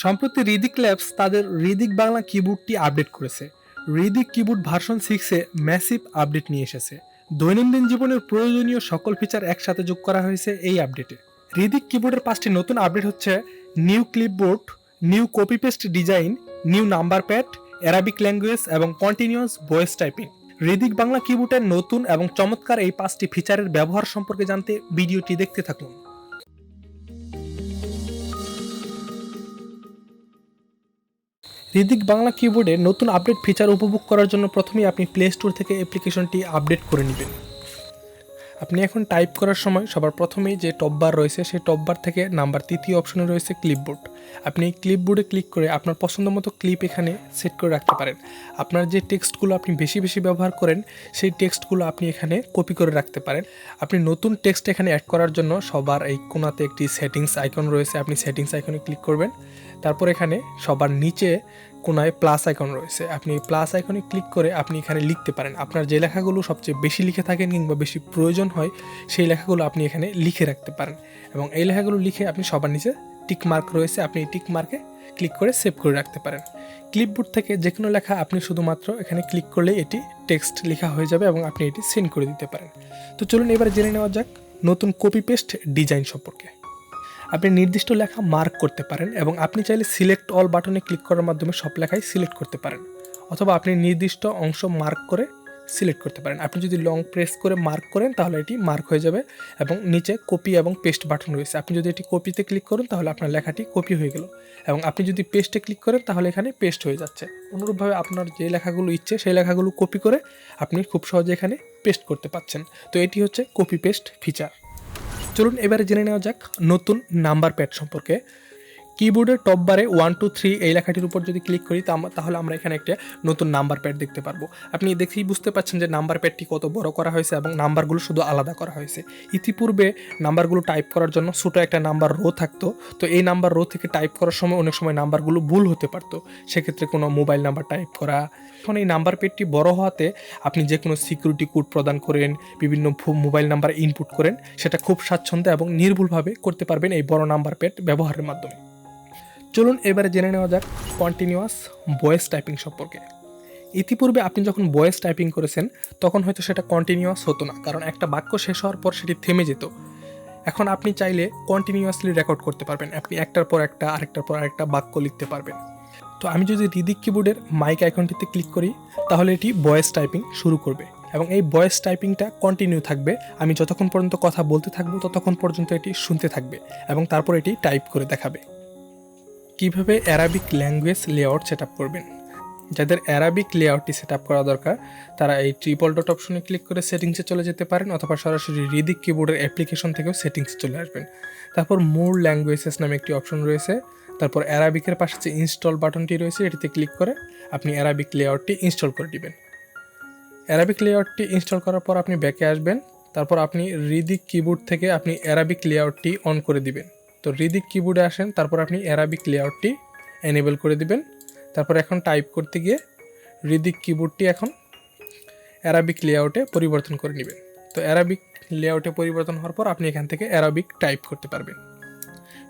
সম্প্রতি রিদিক ল্যাবস তাদের রিদিক বাংলা কিবোর্ডটি আপডেট করেছে। রিদিক কিবোর্ড ভার্সন 6-এ ম্যাসিভ আপডেট নিয়ে এসেছে। দৈনন্দিন জীবনের প্রয়োজনীয় সকল ফিচার একসাথে যোগ করা হয়েছে এই আপডেটে। রিদিক কিবোর্ডের 5টি নতুন আপডেট হচ্ছে new clipboard, new copy paste design, new number pad, Arabic language এবং continuous voice typing. Ridmik Bangla কিবোর্ডের নতুন এবং চমৎকার এই 5টি ফিচারের ব্যবহার সম্পর্কে জানতে ভিডিওটি দেখতে থাকুন। রিদিক বাংলা কিবোর্ডে নতুন আপডেট ফিচার উপভোগ করার জন্য প্রথমেই আপনি প্লে স্টোর থেকে অ্যাপ্লিকেশনটি আপডেট করে নেবেন। আপনি এখন টাইপ করার সময় সবার প্রথমেই যে টপ বার রয়েছে সেই টপ বার থেকে নাম্বার 3 অপশনে রয়েছে ক্লিপবোর্ড। আপনি এই ক্লিপবোর্ডে ক্লিক করে আপনার পছন্দ মতো ক্লিপ এখানে সেট করে রাখতে পারেন। আপনার যে টেক্সটগুলো আপনি বেশি ব্যবহার করেন সেই টেক্সটগুলো আপনি এখানে কপি করে রাখতে পারেন। আপনি নতুন টেক্সট এখানে অ্যাড করার জন্য সবার এই কোণাতে একটি সেটিংস আইকন রয়েছে, আপনি সেটিংস আইকনে ক্লিক করবেন। তারপর এখানে সবার নিচে কোনায় প্লাস আইকন রয়েছে, আপনি প্লাস আইকনে ক্লিক করে আপনি এখানে লিখতে পারেন। আপনার যে লেখাগুলো সবচেয়ে বেশি লিখে থাকেন কিংবা বেশি প্রয়োজন হয় সেই লেখাগুলো আপনি এখানে লিখে রাখতে পারেন এবং এই লেখাগুলো লিখে আপনি সবার নিচে টিক মার্ক রয়েছে, আপনি এই টিক মার্কে ক্লিক করে সেভ করে রাখতে পারেন। ক্লিপবোর্ড থেকে যে কোনো লেখা আপনি শুধুমাত্র এখানে ক্লিক করলে এটি টেক্সট লেখা হয়ে যাবে এবং আপনি এটি সেন্ড করে দিতে পারেন। তো চলুন এবারে জেনে নেওয়া যাক নতুন কপি পেস্ট ডিজাইন সম্পর্কে। আপনি নির্দিষ্ট লেখা মার্ক করতে পারেন এবং আপনি চাইলে সিলেক্ট অল বাটনে ক্লিক করার মাধ্যমে সব লেখাই সিলেক্ট করতে পারেন, অথবা আপনি নির্দিষ্ট অংশ মার্ক করে সিলেক্ট করতে পারেন। আপনি যদি লং প্রেস করে মার্ক করেন তাহলে এটি মার্ক হয়ে যাবে এবং নিচে কপি এবং পেস্ট বাটন রয়েছে। আপনি যদি এটি কপিতে ক্লিক করেন তাহলে আপনার লেখাটি কপি হয়ে গেল এবং আপনি যদি পেস্টে ক্লিক করেন তাহলে এখানে পেস্ট হয়ে যাচ্ছে। অনুরূপভাবে আপনার যে লেখাগুলো ইচ্ছে সেই লেখাগুলো কপি করে আপনি খুব সহজে এখানে পেস্ট করতে পারছেন। তো এটি হচ্ছে কপি পেস্ট ফিচার। চলুন এবারে জেনে নেওয়া যাক নতুন নাম্বার প্যাড সম্পর্কে। কিবোর্ডের টপ বারে 1 2 3 এই লেখাটির উপর যদি ক্লিক করি তাহলে আমরা এখানে একটা নতুন নাম্বার প্যাড দেখতে পারবো। আপনি দেখেই বুঝতে পারছেন যে নাম্বার প্যাডটি কত বড় করা হয়েছে এবং নাম্বারগুলো শুধু আলাদা করা হয়েছে। ইতিপূর্বে নাম্বারগুলো টাইপ করার জন্য ছোটো একটা নাম্বার রো থাকতো, তো এই নাম্বার রো থেকে টাইপ করার সময় অনেক সময় নাম্বারগুলো ভুল হতে পারতো, সেক্ষেত্রে কোনো মোবাইল নাম্বার টাইপ করা। এখন এই নাম্বার প্যাডটি বড় হওয়াতে আপনি যে কোনো সিকিউরিটি কোড প্রদান করেন, বিভিন্ন মোবাইল নাম্বার ইনপুট করেন, সেটা খুব স্বাচ্ছন্দ্যে এবং নির্ভুলভাবে করতে পারবেন এই বড় নাম্বার প্যাড ব্যবহারের মাধ্যমে। চলুন এবারে জেনে নেওয়া যাক কন্টিনিউয়াস ভয়েস টাইপিং সম্পর্কে। ইতিপূর্বে আপনি যখন ভয়েস টাইপিং করেছেন তখন হয়তো সেটা কন্টিনিউয়াস হতো না, কারণ একটা বাক্য শেষ হওয়ার পর সেটি থেমে যেত। এখন আপনি চাইলে কন্টিনিউয়াসলি রেকর্ড করতে পারবেন, আপনি একটার পর একটা আরেকটার পর আরেকটা বাক্য লিখতে পারবেন। তো আমি যদি রিদিক কিবোর্ডের মাইক আইকনটিতে ক্লিক করি তাহলে এটি ভয়েস টাইপিং শুরু করবে এবং এই ভয়েস টাইপিংটা কন্টিনিউ থাকবে। আমি যতক্ষণ পর্যন্ত কথা বলতে থাকবো ততক্ষণ পর্যন্ত এটি শুনতে থাকবে এবং তারপর এটি টাইপ করে দেখাবে। কিভাবে Arabic language layout set up করবেন? যাদের অ্যারাবিক লেআউটটি সেট আপ করা দরকার তারা এই ট্রিপল ডট অপশনে ক্লিক করে সেটিংসে চলে যেতে পারেন, অথবা সরাসরি রিদিক কিবোর্ডের অ্যাপ্লিকেশন থেকেও সেটিংসে চলে আসবেন। তারপর মোর ল্যাঙ্গুয়েজেস নামে একটি অপশন রয়েছে, তারপর অ্যারাবিকের পাশে যে ইনস্টল বাটনটি রয়েছে এটিতে ক্লিক করে আপনি অ্যারাবিক লেআউটটি ইনস্টল করে দিবেন। অ্যারাবিক লেআউটটি ইনস্টল করার পর আপনি ব্যাকে আসবেন, তারপর আপনি রিদিক কিবোর্ড থেকে আপনি অ্যারাবিক লেআউটটি অন করে দিবেন। তো রিদিক কিবোর্ডে আসেন, তারপর আপনি অ্যারাবিক লেআউটটি এনেবল করে দিবেন। তারপর এখন টাইপ করতে গিয়ে রিদিক কিবোর্ডটি এখন অ্যারাবিক লেআউটে পরিবর্তন করে নেবেন। তো অ্যারাবিক লেআউটে পরিবর্তন হওয়ার পর আপনি এখান থেকে অ্যারাবিক টাইপ করতে পারবেন।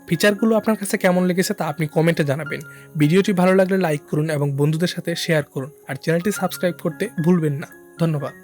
ফিচারগুলো আপনার কাছে কেমন লেগেছে তা আপনি কমেন্টে জানাবেন। ভিডিওটি ভালো লাগলে লাইক করুন এবং বন্ধুদের সাথে শেয়ার করুন, আর চ্যানেলটি সাবস্ক্রাইব করতে ভুলবেন না। ধন্যবাদ।